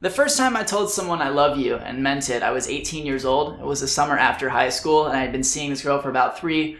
The first time I told someone I love you and meant it, I was 18 years old. It was the summer after high school, and I had been seeing this girl for about 3-4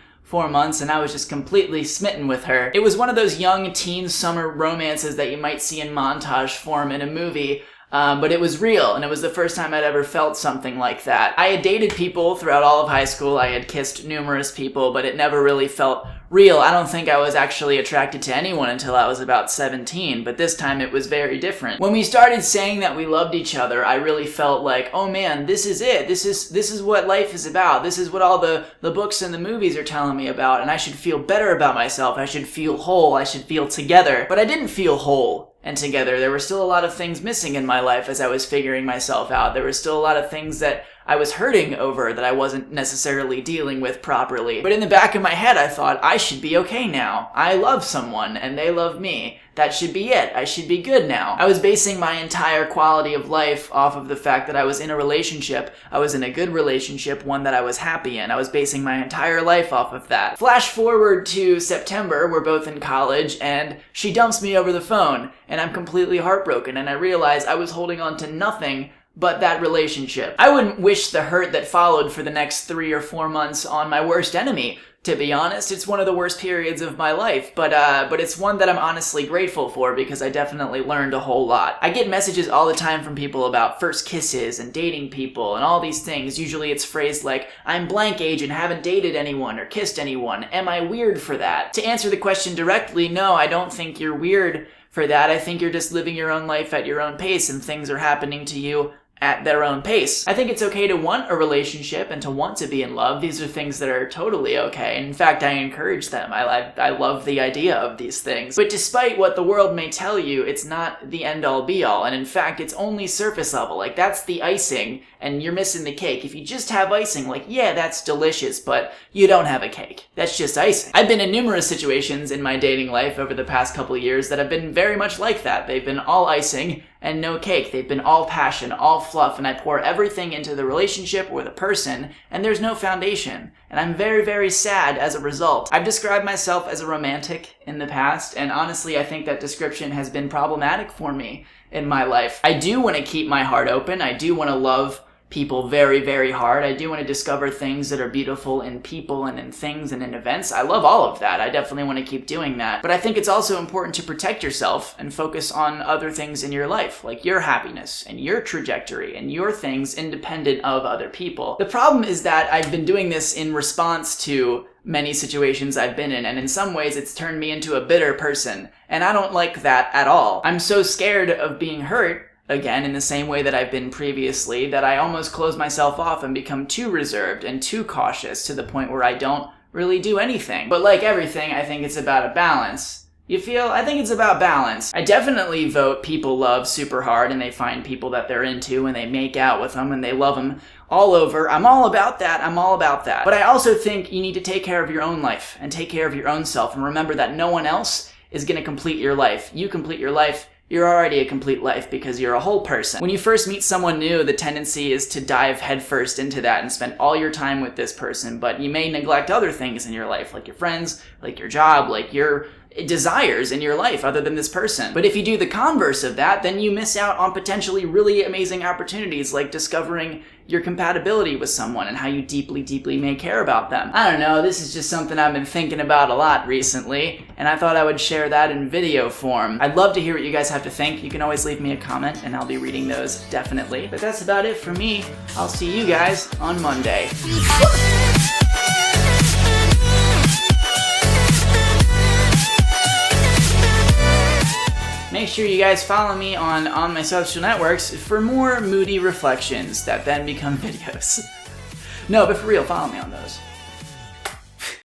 months, and I was just completely smitten with her. It was one of those young teen summer romances that you might see in montage form in a movie, but it was real, and it was the first time I'd ever felt something like that. I had dated people throughout all of high school, I had kissed numerous people, but it never really felt real. I don't think I was actually attracted to anyone until I was about 17, but this time it was very different. When we started saying that we loved each other, I really felt like, oh man, this is it. This is what life is about. This is what all the books and the movies are telling me about, and I should feel better about myself. I should feel whole. I should feel together. But I didn't feel whole and together. There were still a lot of things missing in my life as I was figuring myself out. There were still a lot of things that I was hurting over that I wasn't necessarily dealing with properly. But in the back of my head, I thought, I should be okay now. I love someone, and they love me. That should be it. I should be good now. I was basing my entire quality of life off of the fact that I was in a relationship. I was in a good relationship, one that I was happy in. I was basing my entire life off of that. Flash forward to September, we're both in college, and she dumps me over the phone, and I'm completely heartbroken, and I realize I was holding on to nothing but that relationship. I wouldn't wish the hurt that followed for the next 3 or 4 months on my worst enemy. To be honest, it's one of the worst periods of my life, but it's one that I'm honestly grateful for because I definitely learned a whole lot. I get messages all the time from people about first kisses and dating people and all these things. Usually it's phrased like, I'm blank age and haven't dated anyone or kissed anyone. Am I weird for that? To answer the question directly, no, I don't think you're weird for that. I think you're just living your own life at your own pace and things are happening to you at their own pace. I think it's okay to want a relationship and to want to be in love. These are things that are totally okay. In fact, I encourage them. I love the idea of these things. But despite what the world may tell you, it's not the end-all be-all. And in fact, it's only surface level. Like, that's the icing, and you're missing the cake. If you just have icing, like, yeah, that's delicious, but you don't have a cake. That's just icing. I've been in numerous situations in my dating life over the past couple of years that have been very much like that. They've been all icing and no cake. They've been all passion, all fluff, and I pour everything into the relationship or the person, and there's no foundation. And I'm very, very sad as a result. I've described myself as a romantic in the past, and honestly, I think that description has been problematic for me in my life. I do want to keep my heart open. I do want to love people very, very hard. I do want to discover things that are beautiful in people and in things and in events. I love all of that. I definitely want to keep doing that. But I think it's also important to protect yourself and focus on other things in your life, like your happiness and your trajectory and your things independent of other people. The problem is that I've been doing this in response to many situations I've been in, and in some ways it's turned me into a bitter person, and I don't like that at all. I'm so scared of being hurt again, in the same way that I've been previously, that I almost close myself off and become too reserved and too cautious to the point where I don't really do anything. But like everything, I think it's about a balance. You feel? I think it's about balance. I definitely vote people love super hard and they find people that they're into and they make out with them and they love them all over. I'm all about that. I'm all about that. But I also think you need to take care of your own life and take care of your own self and remember that no one else is going to complete your life. You complete your life. You're already a complete life because you're a whole person. When you first meet someone new, the tendency is to dive headfirst into that and spend all your time with this person, but you may neglect other things in your life, like your friends, like your job, like your desires in your life other than this person. But if you do the converse of that, then you miss out on potentially really amazing opportunities like discovering your compatibility with someone and how you deeply, deeply may care about them. I don't know, this is just something I've been thinking about a lot recently, and I thought I would share that in video form. I'd love to hear what you guys have to think. You can always leave me a comment and I'll be reading those, definitely. But that's about it for me. I'll see you guys on Monday. Make sure you guys follow me on my social networks for more moody reflections that then become videos. No, but for real, follow me on those.